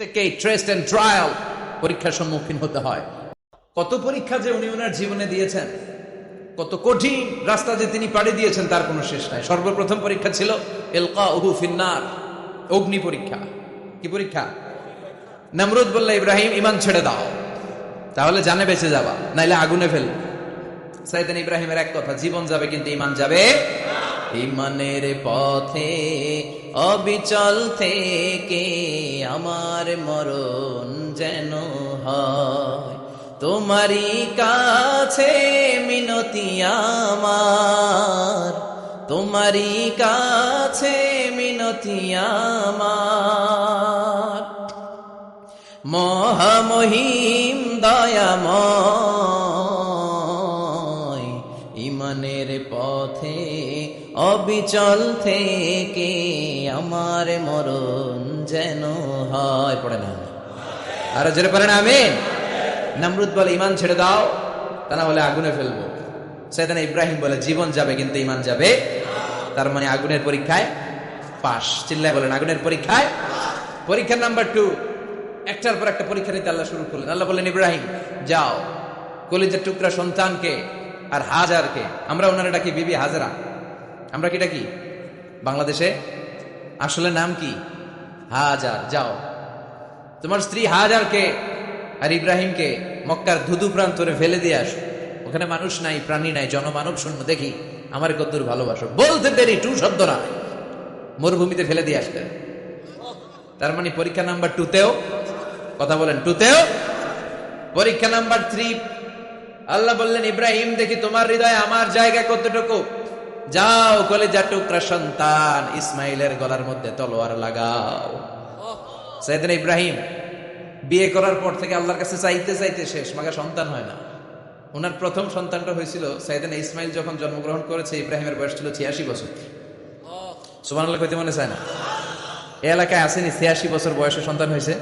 থেকে test and trial পরীক্ষার সম্মুখীন হতে হয়। কত পরীক্ষা যে উনি ওনার জীবনে দিয়েছেন, কত কঠিন রাস্তা যে তিনি পাড়ি দিয়েছেন তার কোনো শেষ নাই। সর্বপ্রথম পরীক্ষা ছিল ইলকাউহু ফিন্নার, অগ্নি পরীক্ষা। কি পরীক্ষা? নমরুদ বলল, ইব্রাহিম ঈমান ছেড়ে দাও, তাহলে জানে বেঁচে যাবা, নাইলে আগুনে ফেলবে। সাইয়েদনা ইব্রাহিমের এক কথা, জীবন যাবে কিন্তু ঈমান যাবে। ঈমানের পথে অবিচল থেকে আমার মরণ যেন হয়, তোমারই কাছে মিনতি আমার, তোমারই কাছে মিনতি আমার। মহামহিম দয়াময়, ঈমানের পথে অবিচল থেকে আমার মরণ যেন হয়। পড়ে না আর জোরে পড়েন আমিন। নমরুদ বলে, ঈমান ছেড়ে দাও, তা না হলে আগুনে ফেলবো। সাইয়েদনা ইব্রাহিম বলে, জীবন যাবে কিন্তু ঈমান যাবে। তার মানে আগুনের পরীক্ষায় পাস। চিল্লায় বলেন, আগুনের পরীক্ষায়। পরীক্ষা নাম্বার 2, একটার পর একটা পরীক্ষা নিতে আল্লাহ শুরু করলেন। আল্লাহ বললেন, ইব্রাহিম যাও, কলিজার টুকরা সন্তানকে আর হাজারকে, আমরা ওনারা ডাকি বিবি হাজরা, আমরা কি ডাকি বাংলাদেশে, আসলে নাম কি হাজার, যাও তোমার স্ত্রী হাজারকে আর ইব্রাহিমকে মক্কার ধুধু প্রান্তরে ফেলে দিয়ে আসো। ওখানে মানুষ নাই, প্রাণী নাই, জনমানব শূন্য, দেখি আমার কতদূর ভালোবাসো। বলতে দেরি, টু শব্দ না, মরুভূমিতে ফেলে দিয়ে আসতে। তার মানে পরীক্ষা নাম্বার 2তেও, কথা বলেন, 2তেও। পরীক্ষা নাম্বার 3, আল্লাহ বললেন, ইব্রাহিম দেখি তোমার হৃদয়ে আমার জায়গা কতটুকু, যাও কলিজার টুকরা সন্তান ইসমাইলের গলার মধ্যে তলোয়ার লাগাও। সাইয়েদনা ইব্রাহিম বিয়ে করার পর থেকে আল্লাহর কাছে চাইতে চাইতে শেষ, মাগা সন্তান হয় না। ওনার প্রথম সন্তানটা হয়েছিল সাইয়েদনা ইসমাইল যখন জন্মগ্রহণ করেছে, ইব্রাহিমের বয়স ছিল 86 বছর। সুবহানাল্লাহ কইতে মনে চায় না? এই এলাকায় আসেনি 86 বছর বয়সে সন্তান হয়েছে?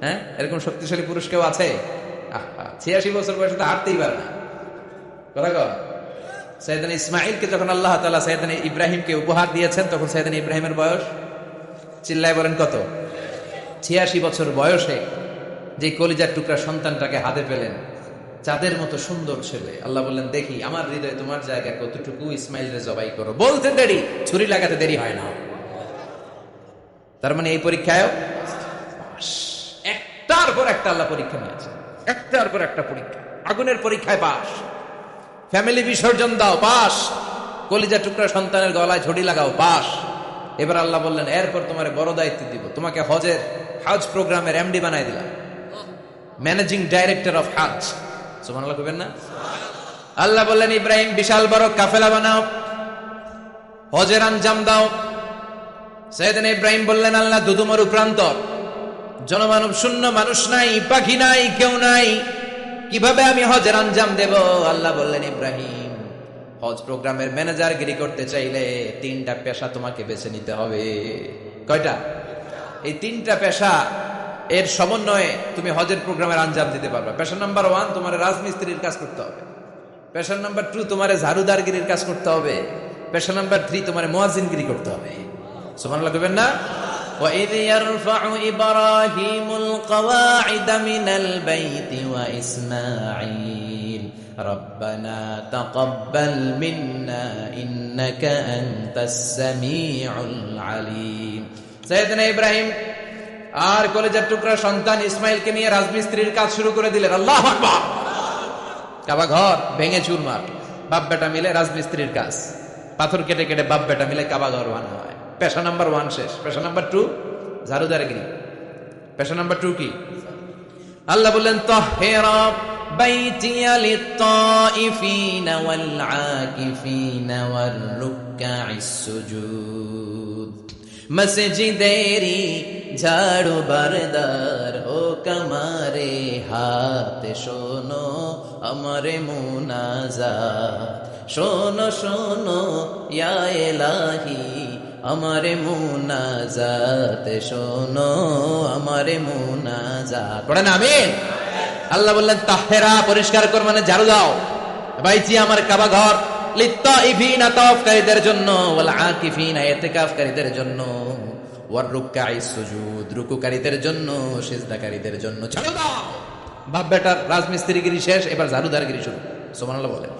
হ্যাঁ, এরকম শক্তিশালী পুরুষ কেউ আছে? 86 বছর বয়সে তো হাঁটতেই পারে না। কথা কর। সাইয়েদনা ইসমাইলকে যখন আল্লাহ তাআলা সাইয়েদনা ইব্রাহিমকে উপহার দিয়েছেন, তখন সাইয়েদনা ইব্রাহিমের বয়স, চিল্লায় বলেন কত? 86 বছর বয়সে যে কলিজার টুকরা সন্তানটাকে হাতে পেলেন, চাঁদের মতো সুন্দর ছেলে। আল্লাহ বললেন, দেখি আমার হৃদয়ে তোমার জায়গা কতটুকু, ইসমাইলরে জবাই করো। বলতে দেরি, ছুরি লাগাতে দেরি হয় না। তার মানে এই পরীক্ষায় একটার পর একটা আল্লাহ পরীক্ষা নিয়েছে, একটার পর একটা পরীক্ষা। আগুনের পরীক্ষায় পাস, ফ্যামিলি বিসর্জন দাও, পাস। কলিজা টুকরা সন্তানের গলায় ঝড়ি লাগাও, পাস। এবার আল্লাহ বললেন, এরপর তোমার বড় দায়িত্ব দিব, তোমাকে হজ প্রোগ্রামের এমডি বানাই দিলাম, ম্যানেজিং ডাইরেক্টর অফ হজ। সুবহানাল্লাহ কইবেন না? আল্লাহ বললেন, ইব্রাহিম বিশাল বড় কাফেলা বানাও, হজের আঞ্জাম দাও। সাইয়েদনা ইব্রাহিম বললেন, আল্লাহ দুদুমরু প্রান্তর, জনমানব শূন্য, মানুষ নাই, পাখি নাই, কেউ নাই, কিভাবে আমি হজের আঞ্জাম দেব? আল্লাহ বললেন, ইব্রাহিম হজ প্রোগ্রামের ম্যানেজারগিরি করতে চাইলে 3টা পেশা তোমাকে বেছে নিতে হবে। কয়টা? এই 3টা পেশা এর সমন্বয়ে তুমি হজের প্রোগ্রামের আঞ্জাম দিতে পারবে। পেশা নাম্বার 1, তোমার রাজমিস্ত্রির কাজ করতে হবে। পেশা নাম্বার 2, তোমার ঝাড়ুদারগিরির কাজ করতে হবে। পেশা নাম্বার 3, তোমার মুয়াজ্জিনগিরি করতে হবে। সুবহানাল্লাহ কইবেন না? وَإِذْ يَرْفَعُ إِبْرَاهِيمُ الْقَوَاعِدَ مِنَ الْبَيْتِ وَإِسْمَاعِيلُ رَبَّنَا تَقَبَّلْ مِنَّا إِنَّكَ أَنْتَ السَّمِيعُ الْعَلِيمُ। সাইয়েদনা ইব্রাহিম আর কলিজার টুকরা সন্তান ইসমাইলকে নিয়ে রাজমিস্ত্রির কাজ শুরু করে দিলেন। আল্লাহু আকবার। কাবা ঘর ভেঙে চুরমার, বাপ বেটা মিলে রাজমিস্ত্রির কাজ, পাথর কেটে কেটে বাপ বেটা মিলে কাবা ঘর বানানো হয়। পেশা নাম্বার 1 শেষ। পেশা নাম্বার 2, ঝাড়ুদারগিরি। পেশা নাম্বার 2 কি? আল্লাহ বললেন, তাহহিরা বাইতিয়া লিত-তাইফিনা ওয়াল-আকিফিনা ওয়ার-রুকআইস সুজুদ। মসজিদেরি ঝাড়ু বারদার হোক আমারে হাত, শোনো আমারে মুনাজাত, শোনো শোনো ইয়া ইলাহি আমারে মুনাজাত, শোনো আমারে মুনাজাত। পড়েন আমিন। আল্লাহ বললেন, তাহহিরা পরিষ্কার কর, মানে ঝাড়ু দাও, বাইতি আমার কাবা ঘর, লিত-তাইফিনা তাওয়াফকারীদের জন্য, ওয়াল আকিফিনা ইতিকাফকারীদের জন্য, ওয়ার রুকআই সুজুদ, রুকুকারীদের জন্য, সিজদাকারীদের জন্য। ছাড়ো দাও, বাপ বেটার রাজমিস্ত্রিগিরি শেষ, এবার ঝাড়ুদারগিরি শুরু। সুবহানাল্লাহ বলেন।